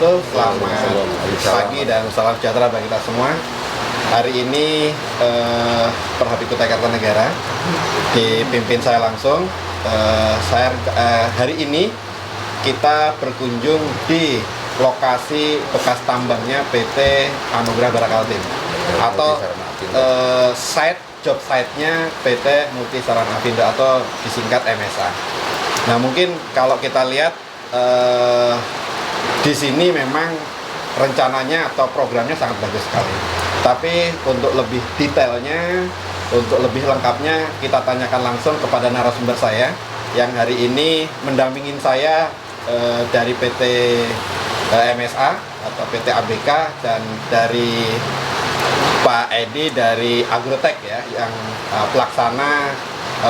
wabarakatuh. Selamat pagi dan salam sejahtera bagi kita semua. Hari ini Perhapikut Kartanegara dipimpin saya langsung. Hari ini kita berkunjung di lokasi bekas tambangnya PT Anugrah Bara Kaltim atau job site-nya PT Multi Sarana Apindo atau disingkat MSA. Nah, mungkin kalau kita lihat di sini memang rencananya atau programnya sangat bagus sekali. Tapi untuk lebih detailnya, untuk lebih lengkapnya, kita tanyakan langsung kepada narasumber saya yang hari ini mendampingin saya dari PT MSA atau PT ABK dan dari Pak Edi dari Agrotech ya, yang pelaksana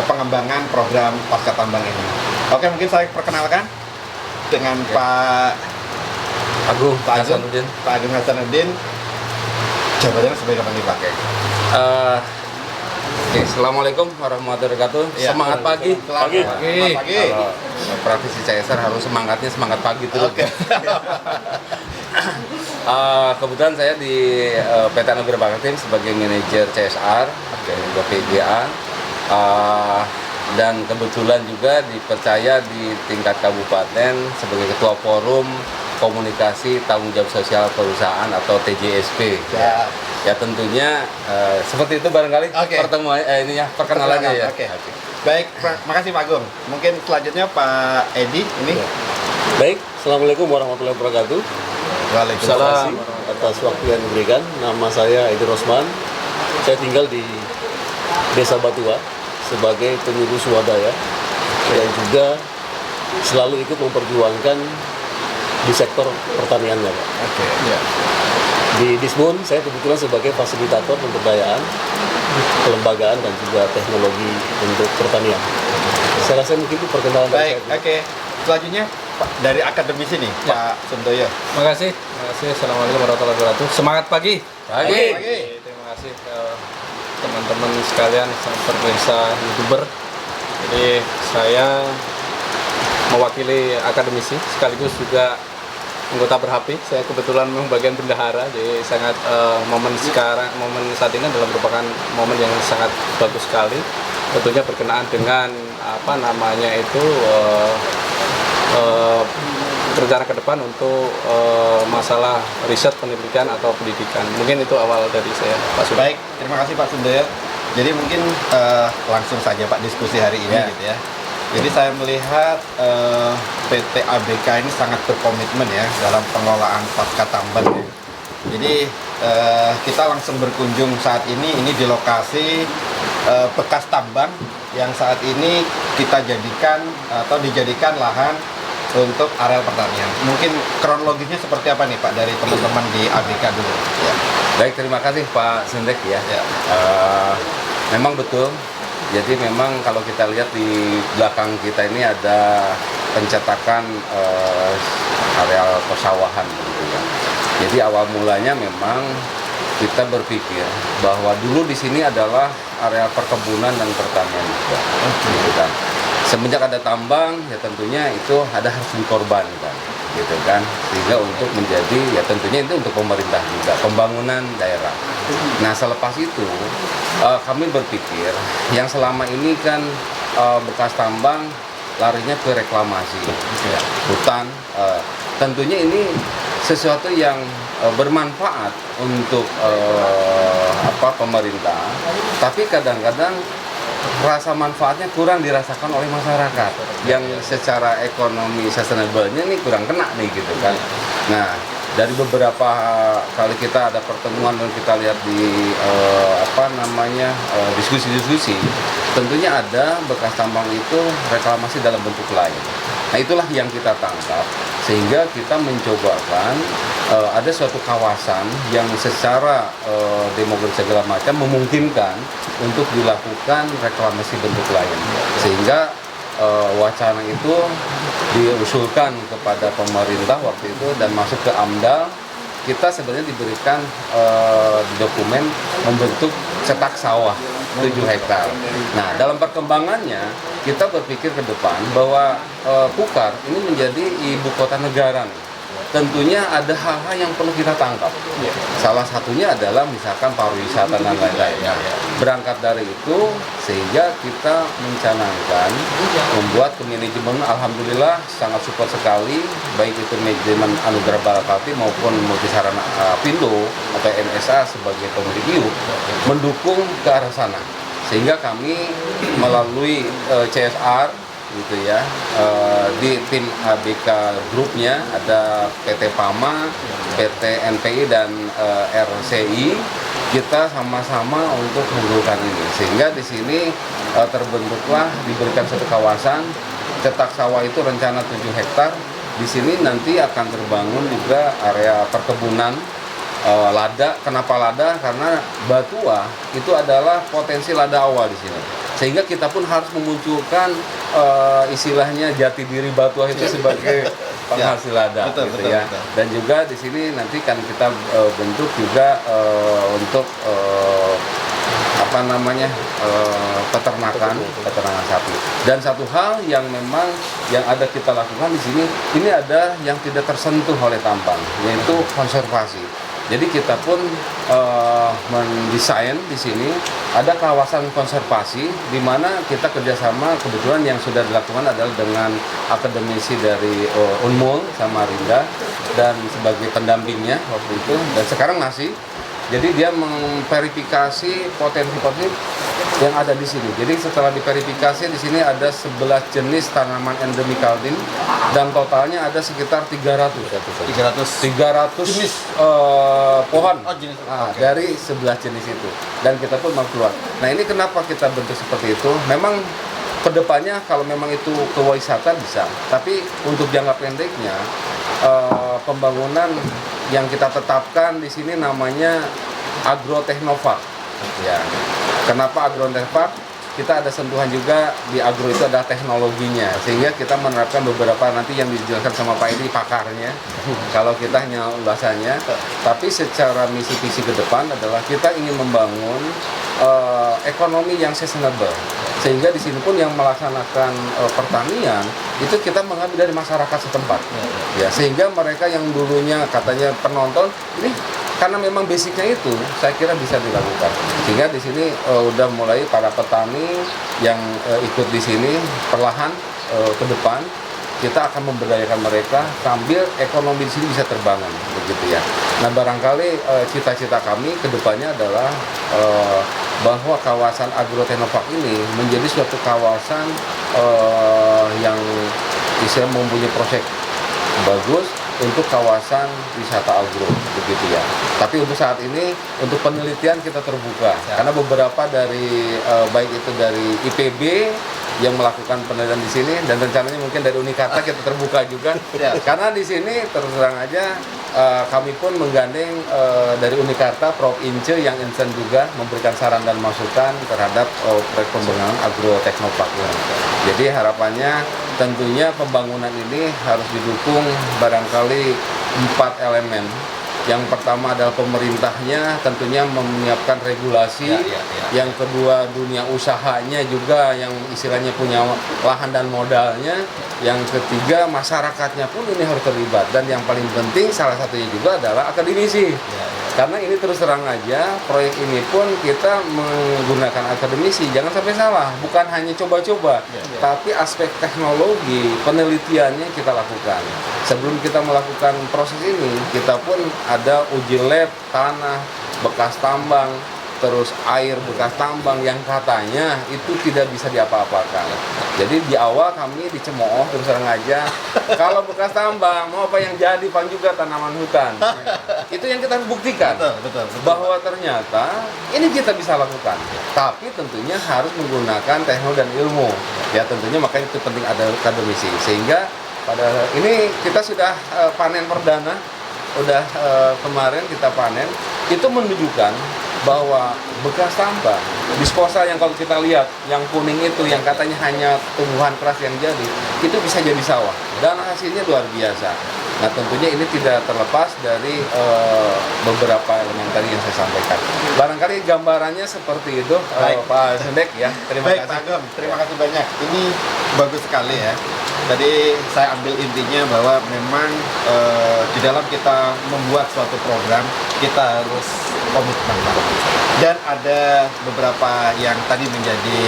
pengembangan program pasca tambang ini. Oke, mungkin saya perkenalkan dengan Pak Agung Hasanuddin. Jabatannya sebagai apa nih Pak? Assalamualaikum warahmatullahi wabarakatuh. Ya, semangat pagi. Pagi. Kalau praktisi CSR harus semangat pagi terus. Oke. Kebetulan saya di PT Anugrah Bara Kaltim sebagai manajer CSR untuk PGA. Dan kebetulan juga dipercaya di tingkat kabupaten sebagai ketua forum komunikasi tanggung jawab sosial perusahaan atau TJSP. Ya tentunya seperti itu barangkali pertemuan perkenalannya ya. Oke. Baik, makasih Pak Agung. Mungkin selanjutnya Pak Edi ini. Baik, Assalamualaikum warahmatullahi wabarakatuh. Waalaikumsalam Atas waktu yang diberikan. Nama saya Edi Rosman. Saya tinggal di Desa Batua sebagai penyuluh swadaya dan juga selalu ikut memperjuangkan di sektor pertaniannya, Pak. Oke. Ya. Di Disbun saya kebetulan sebagai fasilitator pemberdayaan, kelembagaan dan juga teknologi untuk pertanian. Saya rasa mungkin itu perkenalan dari Baik, saya. oke. Selanjutnya Pak dari akademisi nih, Pak Sundoyo. Terima kasih. Assalamualaikum warahmatullahi wabarakatuh. Semangat pagi. Pagi. Terima kasih ke teman-teman sekalian, pemirsa YouTuber. Jadi saya mewakili akademisi sekaligus juga anggota Perhapi. Saya kebetulan memang bagian bendahara, jadi sangat momen saat ini adalah merupakan momen yang sangat bagus sekali. Tentunya berkenaan dengan rencana ke depan untuk masalah riset penelitian atau pendidikan. Mungkin itu awal dari saya, Pak Sundoyo. Baik, terima kasih Pak Sundoyo. Jadi mungkin langsung saja Pak diskusi hari ini gitu ya. Jadi saya melihat PT ABK ini sangat berkomitmen ya dalam pengelolaan pasca tambang ya. Jadi kita langsung berkunjung saat ini di lokasi bekas tambang yang saat ini kita jadikan atau dijadikan lahan untuk areal pertanian. Mungkin kronologisnya seperti apa nih Pak dari teman-teman di ABK dulu? Ya. Baik, terima kasih Pak Sindek ya. Memang betul. Jadi memang kalau kita lihat di belakang kita ini ada pencetakan areal persawahan gitu ya. Jadi awal mulanya memang kita berpikir bahwa dulu di sini adalah area perkebunan dan pertanian juga. Gitu kan. Semenjak ada tambang ya tentunya itu harus dikorbankan gitu kan, sehingga untuk menjadi ya tentunya itu untuk pemerintah juga pembangunan daerah. Nah selepas itu kami berpikir yang selama ini kan bekas tambang larinya ke reklamasi hutan, tentunya ini sesuatu yang bermanfaat untuk pemerintah, tapi kadang-kadang rasa manfaatnya kurang dirasakan oleh masyarakat yang secara ekonomi sustainable-nya ini kurang kena nih gitu kan. Nah dari beberapa kali kita ada pertemuan dan kita lihat di diskusi-diskusi, tentunya ada bekas tambang itu reklamasi dalam bentuk lain. Nah itulah yang kita tangkap sehingga kita mencobakan ada suatu kawasan yang secara demografi segala macam memungkinkan untuk dilakukan reklamasi bentuk lain, sehingga wacana itu diusulkan kepada pemerintah waktu itu dan masuk ke AMDAL. Kita sebenarnya diberikan dokumen membentuk cetak sawah 7 hektar. Nah, dalam perkembangannya kita berpikir ke depan bahwa Kukar ini menjadi ibu kota negara nih. tentunya ada hal-hal yang perlu kita tangkap. Salah satunya adalah misalkan pariwisata dan lain-lain. Berangkat dari itu, sehingga kita mencanangkan membuat ke manajemen, alhamdulillah sangat support sekali, baik itu manajemen Anugerah Balapati maupun Multisarana Apindo atau NSA sebagai pemilik IU mendukung ke arah sana. Sehingga kami melalui CSR gitu ya, di tim ABK grupnya ada PT PAMA, PT NPI dan RCI, kita sama-sama untuk mendukung ini. Sehingga di sini terbentuklah, diberikan satu kawasan cetak sawah itu rencana 7 hektar. Di sini nanti akan terbangun juga area perkebunan lada. Kenapa lada? Karena Batua itu adalah potensi lada awal di sini. Sehingga kita pun harus memunculkan istilahnya jati diri Batua itu sebagai penghasil lada, betul. Dan juga di sini nanti kan kita bentuk juga untuk peternakan sapi. Dan satu hal yang memang yang ada kita lakukan di sini, ini ada yang tidak tersentuh oleh tambang, yaitu konservasi. Jadi kita pun mendesain di sini ada kawasan konservasi di mana kita kerjasama, kebetulan yang sudah dilakukan adalah dengan akademisi dari Unmul sama Rinda dan sebagai pendampingnya waktu itu, dan sekarang masih. Jadi dia memverifikasi potensi-potensi yang ada di sini. Jadi setelah diverifikasi di sini ada 11 jenis tanaman endemik Kaltim dan totalnya ada sekitar 300 jenis pohon dari 11 jenis itu. Dan kita pun mau keluar. Nah, ini kenapa kita bentuk seperti itu? Memang kedepannya kalau memang itu ke wisata bisa, tapi untuk jangka pendeknya pembangunan yang kita tetapkan di sini namanya Agrotechnopark. Ya. Kenapa Agrotechnopark? Kita ada sentuhan juga di agro itu ada teknologinya, sehingga kita menerapkan beberapa nanti yang dijelaskan sama Pak Edi pakarnya. Kalau kita hanya ulasannya, tapi secara misi visi ke depan adalah kita ingin membangun ekonomi yang sustainable. Sehingga di sini pun yang melaksanakan pertanian itu kita mengambil dari masyarakat setempat. Ya, sehingga mereka yang dulunya katanya penonton ini karena memang basicnya itu, saya kira bisa dilakukan. Sehingga di sini udah mulai para petani yang ikut di sini perlahan ke depan kita akan memberdayakan mereka sambil ekonomi di sini bisa terbangun, begitu ya. Nah, barangkali cita-cita kami ke depannya adalah bahwa kawasan Agrotechnopark ini menjadi suatu kawasan yang bisa mempunyai proyek bagus untuk kawasan wisata agro, begitu ya. Tapi untuk saat ini untuk penelitian kita terbuka karena beberapa dari baik itu dari IPB yang melakukan penelitian di sini dan rencananya mungkin dari Unikarta kita terbuka juga. Karena di sini terus terang aja kami pun menggandeng dari Unikarta Prof. Ince yang insan juga memberikan saran dan masukan terhadap proyek pembangunan Agrotechnopark ini. Jadi harapannya tentunya pembangunan ini harus didukung barangkali 4 elemen. Yang pertama adalah pemerintahnya tentunya menyiapkan regulasi. Yang kedua dunia usahanya juga yang istilahnya punya lahan dan modalnya. Yang ketiga masyarakatnya pun ini harus terlibat. Dan yang paling penting salah satunya juga adalah akademisi. Karena ini terus terang aja proyek ini pun kita menggunakan akademisi, jangan sampai salah, bukan hanya coba-coba, tapi aspek teknologi penelitiannya kita lakukan. Sebelum kita melakukan proses ini, kita pun ada uji lab tanah bekas tambang, terus air bekas tambang yang katanya itu tidak bisa diapa-apakan. Jadi di awal kami dicemooh terus terang aja, kalau bekas tambang mau apa yang jadi pan juga tanaman hutan. Itu yang kita buktikan, betul. Bahwa ternyata ini kita bisa lakukan. Tapi tentunya harus menggunakan teknologi dan ilmu. Ya tentunya makanya itu penting ada akademisi. Sehingga pada ini kita sudah panen perdana, udah kemarin kita panen, itu menunjukkan bahwa bekas tambang disposal yang kalau kita lihat yang kuning itu yang katanya hanya tumbuhan keras yang jadi itu bisa jadi sawah dan hasilnya luar biasa. Nah tentunya ini tidak terlepas dari beberapa elemen tadi yang saya sampaikan. Barangkali gambarannya seperti itu, Baik. Pak Sendek ya. Terima Baik, kasih. Pak Agam, terima kasih banyak. Ini bagus sekali ya. Tadi saya ambil intinya bahwa memang di dalam kita membuat suatu program, kita harus komitmen. Dan ada beberapa yang tadi menjadi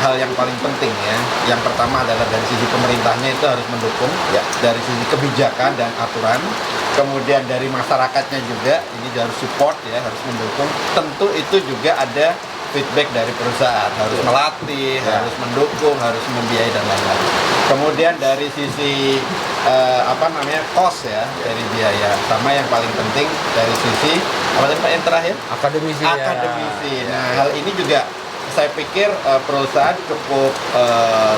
hal yang paling penting ya. Yang pertama adalah dari sisi pemerintahnya itu harus mendukung, ya, dari sisi kebijakan dan aturan. Kemudian dari masyarakatnya juga ini harus support ya, harus mendukung. Tentu itu juga ada feedback dari perusahaan, harus melatih, harus mendukung, harus membiayai dan lain-lain. Kemudian dari sisi cost ya, dari biaya. Sama yang paling penting dari sisi apa tadi Pak yang terakhir? Akademisi. Akademisi. Nah, hal ini juga saya pikir perusahaan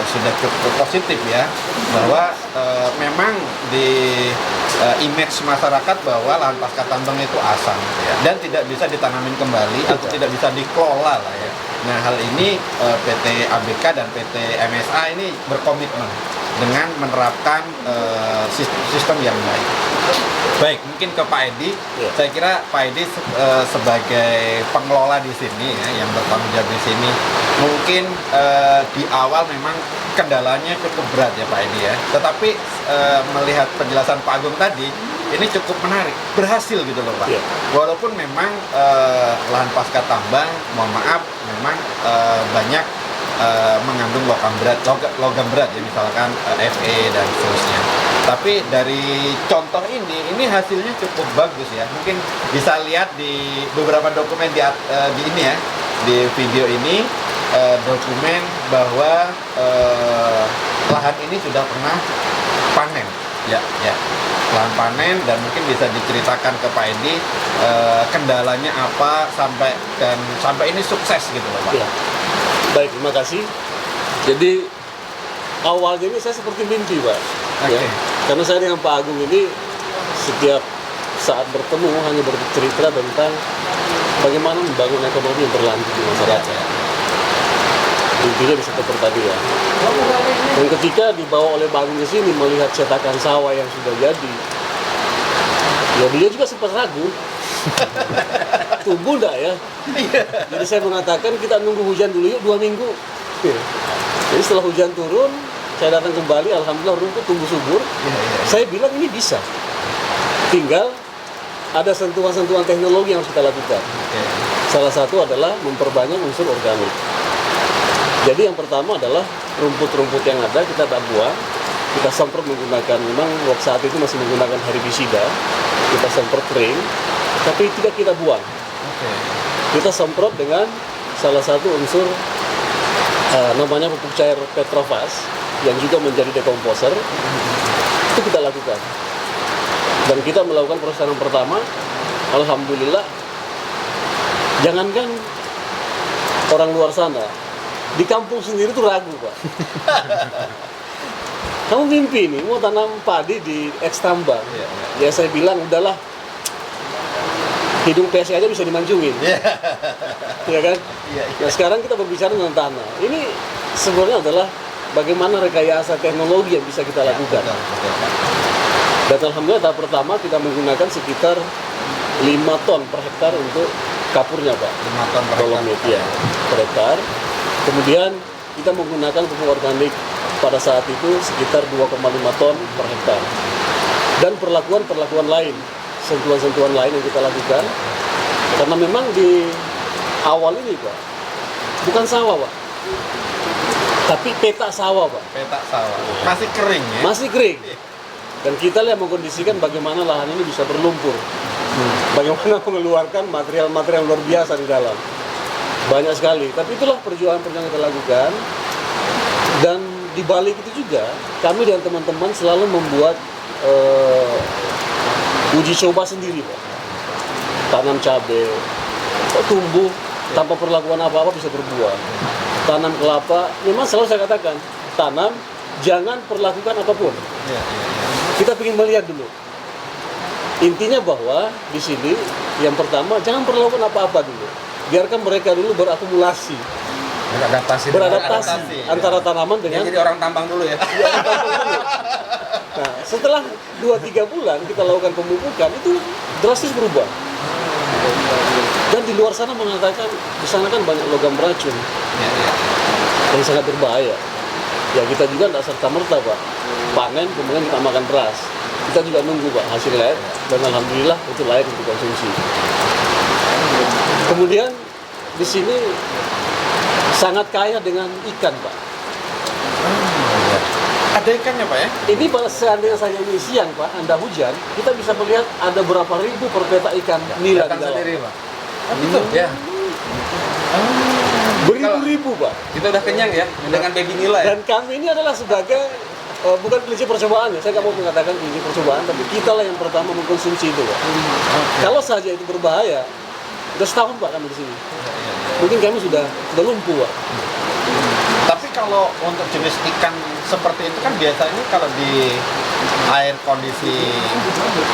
sudah cukup positif ya, bahwa memang di image masyarakat bahwa lahan pasca tambang itu asam dan tidak bisa ditanamin kembali atau tidak bisa dikelola lah ya. Nah, hal ini PT ABK dan PT MSA ini berkomitmen dengan menerapkan sistem yang baik. Baik, mungkin ke Pak Edi. Ya. Saya kira Pak Edi sebagai pengelola di sini ya, yang bertanggung jawab di sini, mungkin di awal memang kendalanya cukup berat ya Pak Edi ya. Tetapi melihat penjelasan Pak Agung tadi, ini cukup menarik, berhasil gitu loh Pak. Ya. Walaupun memang lahan pasca tambang, mohon maaf, memang banyak mengandung logam berat ya, misalkan Fe dan seterusnya. Tapi dari contoh ini hasilnya cukup bagus ya. Mungkin bisa lihat di beberapa dokumen di ini ya, di video ini dokumen bahwa lahan ini sudah pernah panen. Ya, lahan panen, dan mungkin bisa diceritakan ke Pak Edi kendalanya apa sampai ini sukses gitu loh Pak. Ya. Baik, terima kasih. Jadi awalnya ini saya seperti mimpi, Pak. Oke. Ya. Karena saya dengan Pak Agung ini setiap saat bertemu hanya bercerita tentang bagaimana membangun ekonomi yang berlanjut di masyarakat. Intinya di sektor pertanian. Dan ketika dibawa oleh Pak Agung ke sini melihat cetakan sawah yang sudah jadi, ya beliau juga sempat ragu. Tumbuh enggak ya? Jadi saya mengatakan kita nunggu hujan dulu yuk 2 minggu. Jadi setelah hujan turun, saya datang kembali, alhamdulillah rumput tumbuh subur. Saya bilang ini bisa. Tinggal ada sentuhan-sentuhan teknologi yang harus kita lakukan. Salah satu adalah memperbanyak unsur organik. Jadi yang pertama adalah rumput-rumput yang ada kita tak buang, kita semprot menggunakan, memang waktu saat itu masih menggunakan herbisida, kita semprot kering, tapi tidak kita buang. Kita semprot dengan salah satu unsur namanya pupuk cair petrofas yang juga menjadi dekomposer. Itu kita lakukan. Dan kita melakukan proses yang pertama, alhamdulillah, jangankan orang luar sana, di kampung sendiri tuh ragu Pak. Kamu mimpi nih mau tanam padi di eks tambang. Ya saya bilang udahlah, hidung PC aja bisa dimancungin. Ya kan? Nah sekarang kita berbicara tentang tanah. Ini sebenarnya adalah bagaimana rekayasa teknologi yang bisa kita lakukan. Dan alhamdulillah tahap pertama kita menggunakan sekitar 5 ton per hektar untuk kapurnya Pak. 5 ton per dolomit ya, per hektar. Kemudian kita menggunakan pupuk organik pada saat itu sekitar 2,5 ton per hektar. Dan perlakuan lain, sentuhan-sentuhan lain yang kita lakukan. Karena memang di awal ini Pak, bukan sawah Pak, tapi petak sawah Pak. Petak sawah. Masih kering ya? Masih kering. Dan kita lihat mengkondisikan bagaimana lahan ini bisa berlumpur. Bagaimana mengeluarkan material-material luar biasa di dalam. Banyak sekali. Tapi itulah perjuangan-perjuangan kita lakukan. Dan di balik itu juga, kami dan teman-teman selalu membuat uji coba sendiri Pak. Tanam cabai, tumbuh tanpa perlakuan apa-apa bisa berbuah. Tanam kelapa, memang selalu saya katakan, tanam, jangan perlakukan apapun. Kita ingin melihat dulu. Intinya bahwa di sini yang pertama jangan perlakukan apa-apa dulu. Biarkan mereka dulu berakumulasi, beradaptasi antara tanaman dengan jadi orang tambang dulu ya. Nah, setelah 2-3 bulan kita lakukan pemupukan, itu drastis berubah. Dan di luar sana mengatakan, di sana kan banyak logam beracun yang sangat berbahaya. Ya kita juga tidak serta-merta Pak, panen kemudian kita makan beras. Kita juga nunggu Pak hasil lab, dan alhamdulillah itu layak untuk konsumsi. Kemudian di sini sangat kaya dengan ikan Pak. Ada ikannya Pak ya? Ini pada seandainya saja ini siang Pak, Anda hujan, kita bisa melihat ada berapa ribu per peta ikan nila di Datang dalam. sendiri, Pak. Gitu? Ya, Beribu-ribu Pak. kita udah kenyang ya dengan baby nila ya. Dan kami ini adalah sebagai bukan kelinci percobaan ya, saya nggak mau mengatakan kelinci percobaan, tapi kita lah yang pertama mengkonsumsi itu Pak. Kalau saja itu berbahaya, udah setahun Pak kami di sini. Mungkin kami sudah lumpuh Pak. Tapi kalau untuk jenis ikan seperti itu kan biasanya kalau di air kondisi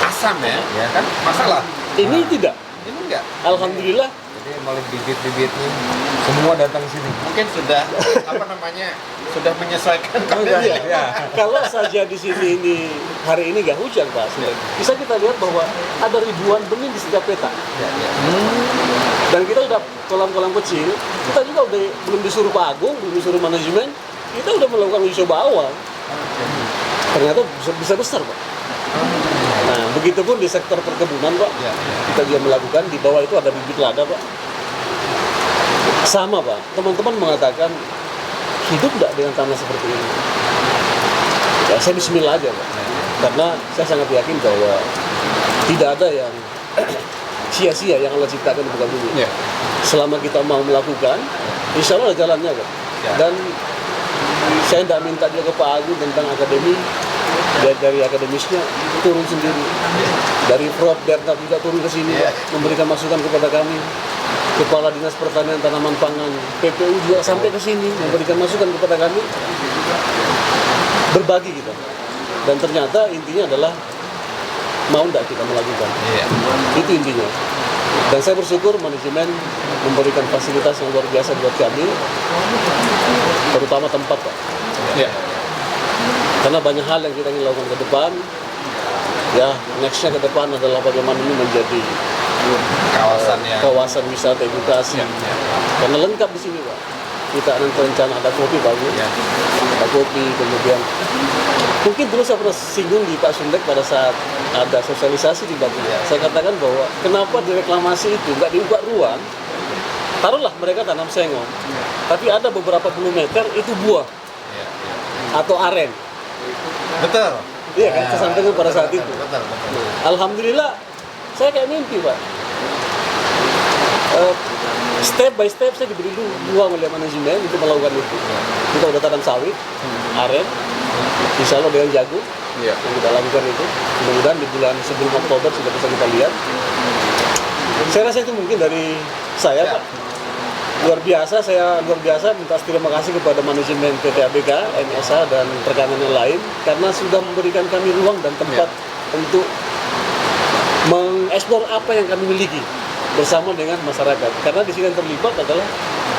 asam ya kan masalah. Ini tidak. Ini enggak. Alhamdulillah. Jadi mulai bibit-bibitnya semua datang sini. Mungkin sudah apa namanya sudah menyesuaikan Iya. Ya. Kalau saja di sini ini hari ini nggak hujan Pak, bisa kita lihat bahwa ada ribuan benih di setiap peta. Dan kita udah kolam-kolam kecil, kita juga udah belum disuruh Pak Agung, belum disuruh manajemen, kita udah melakukan uji coba awal. Ternyata bisa besar Pak. Nah, begitupun di sektor perkebunan Pak, kita juga melakukan, di bawah itu ada bibit lada Pak. Sama Pak, teman-teman mengatakan hidup nggak dengan tanah seperti ini? Ya saya bismillah aja Pak, karena saya sangat yakin bahwa tidak ada yang sia-sia yang Allah ciptakan di muka bumi. Selama kita mau melakukan, insya Allah ada jalannya Pak. Dan saya tidak minta juga ke Pak Agung tentang akademi, dari akademisnya turun sendiri, dari Prof. Bernard juga turun ke sini memberikan masukan kepada kami. Kepala Dinas Pertanian Tanaman Pangan, PPU juga sampai ke sini memberikan masukan kepada kami. Berbagi kita. Dan ternyata intinya adalah mau tidak kita melakukan. Itu intinya. Dan saya bersyukur manajemen memberikan fasilitas yang luar biasa buat kami, terutama tempat Pak. Karena banyak hal yang kita ingin lakukan ke depan. Ya, nextnya ke depan adalah bagaimana ini menjadi kawasan wisata edukasi. Karena lengkap di sini Pak. Kita nanti rencana ada kopi bagus, ada kopi, kemudian mungkin dulu saya pernah singgung di Pak Sundek pada saat ada sosialisasi di Batu. Saya katakan bahwa kenapa di reklamasi itu nggak dibuka ruang, taruhlah mereka tanam sengon, tapi ada beberapa puluh meter itu buah atau aren. Betul. Iya kan, kesampaian pada saat itu. Betul. Alhamdulillah, saya kayak mimpi Pak. Step by step saya diberi ruang oleh manajemen untuk melakukan itu. Kita udah tanam sawit, aren, insya Allah dengan jagung yang kita lakukan itu. Mudah-mudahan di bulan sebelum Oktober sudah bisa kita lihat. Saya rasa itu mungkin dari saya Pak. Saya luar biasa minta terima kasih kepada manajemen PT ABK, MSA dan rekan yang lain karena sudah memberikan kami ruang dan tempat untuk mengeksplor apa yang kami miliki bersama dengan masyarakat. Karena di sini yang terlibat adalah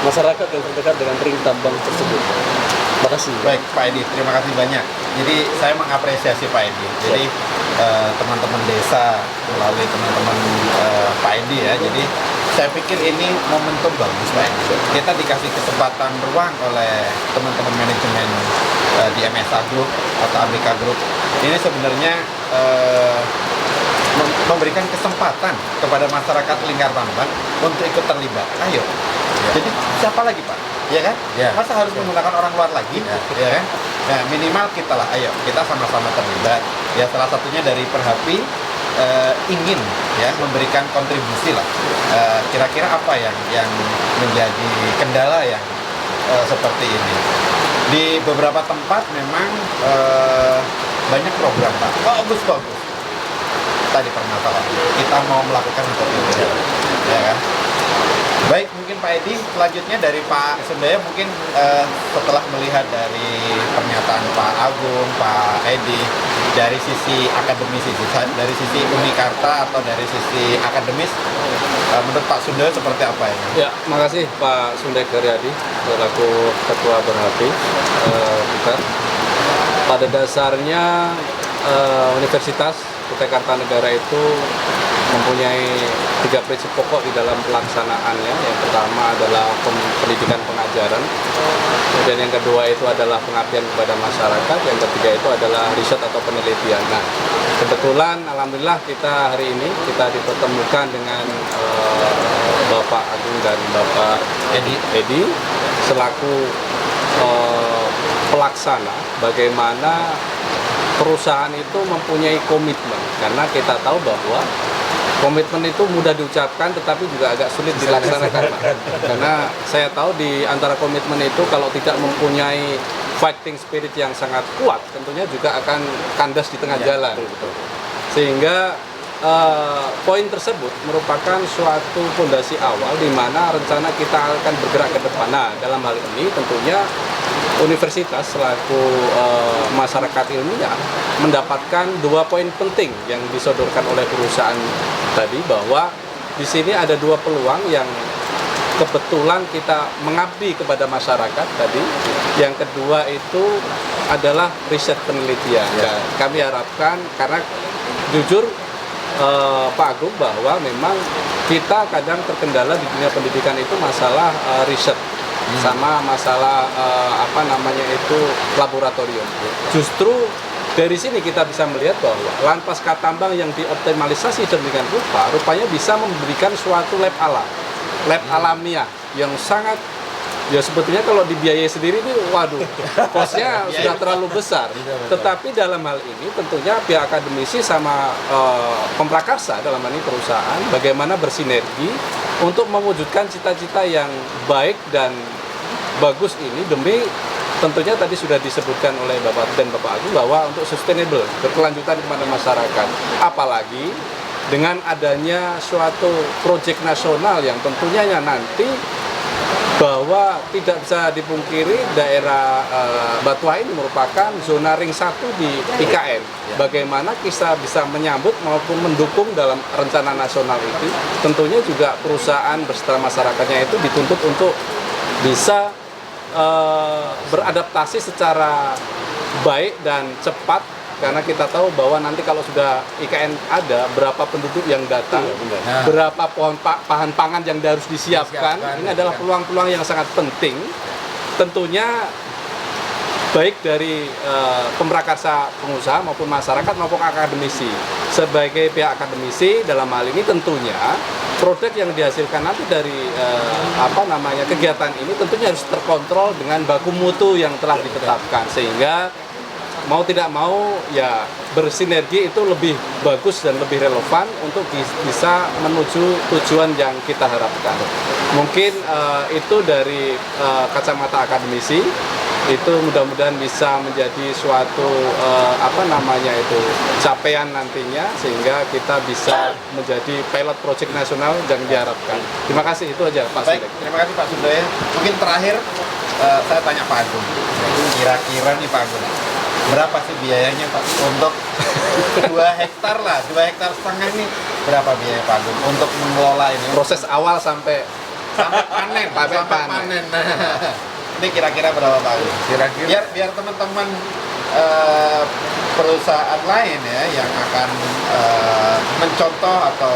masyarakat yang terdekat dengan ring tambang tersebut. Terima kasih. Baik Pak Edi, terima kasih banyak. Jadi saya mengapresiasi Pak Edi. Jadi teman-teman desa melalui teman-teman Pak Edi ya. Jadi saya pikir ini momentum bagus Pak Edi. Kita dikasih kesempatan ruang oleh teman-teman manajemen di MSA Group atau ABK Group. Ini sebenarnya memberikan kesempatan kepada masyarakat Lingkar Tambang untuk ikut terlibat. Ayo. Jadi siapa lagi Pak? Ya kan? Masa harus menggunakan orang luar lagi? Ya kan? Nah, minimal kita lah. Ayo, kita sama-sama terlibat. Ya salah satunya dari Perhapi ingin ya memberikan kontribusi lah. Kira-kira apa yang menjadi kendala yang seperti ini? Di beberapa tempat memang banyak program Pak. Bagus. Tadi permasalahan kita mau melakukan untuk itu ya kan. Baik, mungkin Pak Edi selanjutnya dari Pak Sundaya mungkin setelah melihat dari pernyataan Pak Agung, Pak Edi dari sisi akademisi, dari sisi Unikarta atau dari sisi akademis, menurut Pak Sundaya seperti apa ini? Ya, makasih Pak Sundek Haryadi selaku Ketua Perhapi. Pada dasarnya Universitas Kutai Kartanegara itu mempunyai 3 prinsip pokok di dalam pelaksanaannya. Yang pertama adalah pendidikan pengajaran, kemudian yang kedua itu adalah pengabdian kepada masyarakat, yang ketiga itu adalah riset atau penelitian. Nah, kebetulan alhamdulillah kita hari ini kita dipertemukan dengan Bapak Agung dan Bapak Edi selaku pelaksana bagaimana perusahaan itu mempunyai komitmen, karena kita tahu bahwa komitmen itu mudah diucapkan tetapi juga agak sulit dilaksanakan, Pak. Karena saya tahu di antara komitmen itu kalau tidak mempunyai fighting spirit yang sangat kuat tentunya juga akan kandas di tengah jalan. Sehingga poin tersebut merupakan suatu fondasi awal di mana rencana kita akan bergerak ke depan. Nah, dalam hal ini tentunya universitas selaku masyarakat ilmiah mendapatkan 2 poin penting yang disodorkan oleh perusahaan tadi, bahwa di sini ada 2 peluang yang kebetulan kita mengabdi kepada masyarakat tadi. Yang kedua itu adalah riset penelitian. Dan kami harapkan, karena jujur Pak Agung, bahwa memang kita kadang terkendala di dunia pendidikan itu masalah riset sama masalah laboratorium. Justru dari sini kita bisa melihat bahwa lahan pasca tambang yang dioptimalisasi sedemikian rupa rupanya bisa memberikan suatu lab alamiah yang sangat, ya sebetulnya kalau dibiayai sendiri ini waduh, kosnya sudah terlalu besar. Tetapi dalam hal ini tentunya pihak akademisi sama pemprakarsa dalam hal ini perusahaan bagaimana bersinergi untuk mewujudkan cita-cita yang baik dan bagus ini demi tentunya tadi sudah disebutkan oleh Bapak dan Bapak Agung bahwa untuk sustainable, berkelanjutan kepada masyarakat. Apalagi dengan adanya suatu proyek nasional yang tentunya nanti bahwa tidak bisa dipungkiri daerah Batuah ini merupakan zona ring 1 di IKN. Bagaimana kita bisa menyambut maupun mendukung dalam rencana nasional itu, tentunya juga perusahaan beserta masyarakatnya itu dituntut untuk bisa beradaptasi secara baik dan cepat, karena kita tahu bahwa nanti kalau sudah IKN ada, berapa penduduk yang datang, berapa bahan pangan yang harus disiapkan. Ini adalah peluang-peluang yang sangat penting tentunya, baik dari pemrakarsa pengusaha maupun masyarakat maupun akademisi. Sebagai pihak akademisi dalam hal ini tentunya produk yang dihasilkan nanti dari kegiatan ini tentunya harus terkontrol dengan baku mutu yang telah ditetapkan, sehingga mau tidak mau ya bersinergi itu lebih bagus dan lebih relevan untuk bisa menuju tujuan yang kita harapkan. Mungkin itu dari kacamata akademisi, itu mudah-mudahan bisa menjadi suatu capaian nantinya, sehingga kita bisa menjadi pilot project nasional yang diharapkan. Terima kasih, itu aja Pak Sundek. Terima kasih Pak Sundek. Mungkin terakhir saya tanya Pak Agung, kira-kira nih Pak Agung, berapa sih biayanya Pak untuk 2 hektar lah, 2,5 hektar nih, berapa biaya Pak Agung untuk mengelola ini? Proses awal sampai panen. Nah, ini kira-kira berapa Pak Agung? Kira-kira Biar teman-teman perusahaan lain ya yang akan mencontoh atau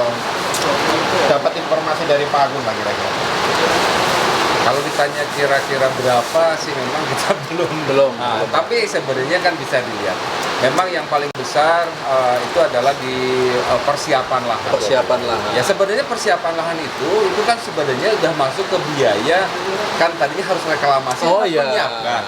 dapat informasi dari Pak Agung lah kira-kira. kalau ditanya kira-kira berapa sih, memang kita belum. Tapi sebenarnya kan bisa dilihat. Memang yang paling besar itu adalah di persiapan lahan. Ya sebenarnya persiapan lahan itu kan sebenarnya udah masuk ke biaya, kan tadinya harus reklamasi. Menyiapkan.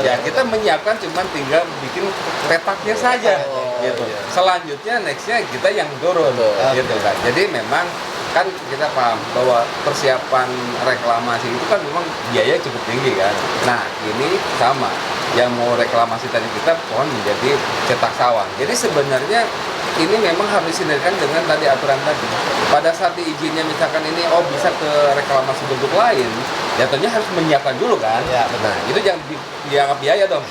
Ya kita menyiapkan, cuman tinggal bikin petaknya saja. Gitu. Selanjutnya nextnya kita yang turun. Gitu kan. Jadi memang kan kita paham bahwa persiapan reklamasi itu kan memang biaya cukup tinggi kan. Nah ini sama, yang mau reklamasi tadi kita pohon menjadi cetak sawah. Jadi sebenarnya ini memang harus disinergikan dengan tadi aturan tadi. Pada saat diizinnya misalkan ini bisa ke reklamasi bentuk lain, ya tentunya harus menyiapkan dulu kan. Ya, betul. Nah itu jangan dianggap biaya dong.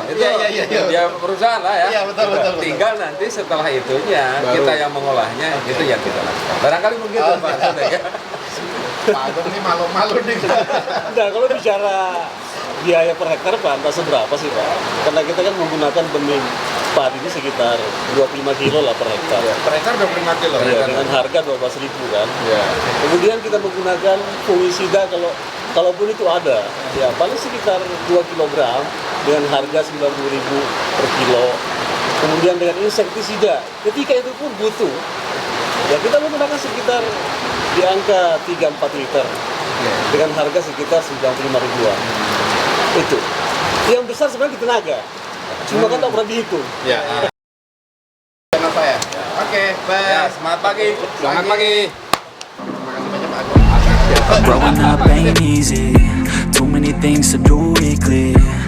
Itu biaya perusahaan lah ya. Iya, betul. Tinggal nanti setelah itunya kita yang mengolahnya, itu yang kita lakukan. Barangkali begitu Pak Sundek ya. Pak Agung ini malu-malu nih. Nah, kalau bicara biaya per hektar Pak, entah seberapa sih Pak? Karena kita kan menggunakan benih ini sekitar 25 kilo lah per hektar. Per hektar 25 kilo. Iya, dengan harga 12.000 kan. Ya. Kemudian kita menggunakan fungisida kalaupun itu ada, ya paling sekitar 2 kg dengan harga 90.000 per kilo. Kemudian dengan insektisida, ketika itu pun butuh, ya kita menggunakan sekitar di angka 3-4 liter dengan harga sekitar 95 ribuan. Itu. Yang besar sebenarnya di tenaga, cuma kan tak pernah dihitung. Ya. Channel saya. Oke, baik. Ya, semangat pagi. Selamat pagi. Terima kasih banyak Pak Agung. Growing up ain't easy, too many things to do weekly.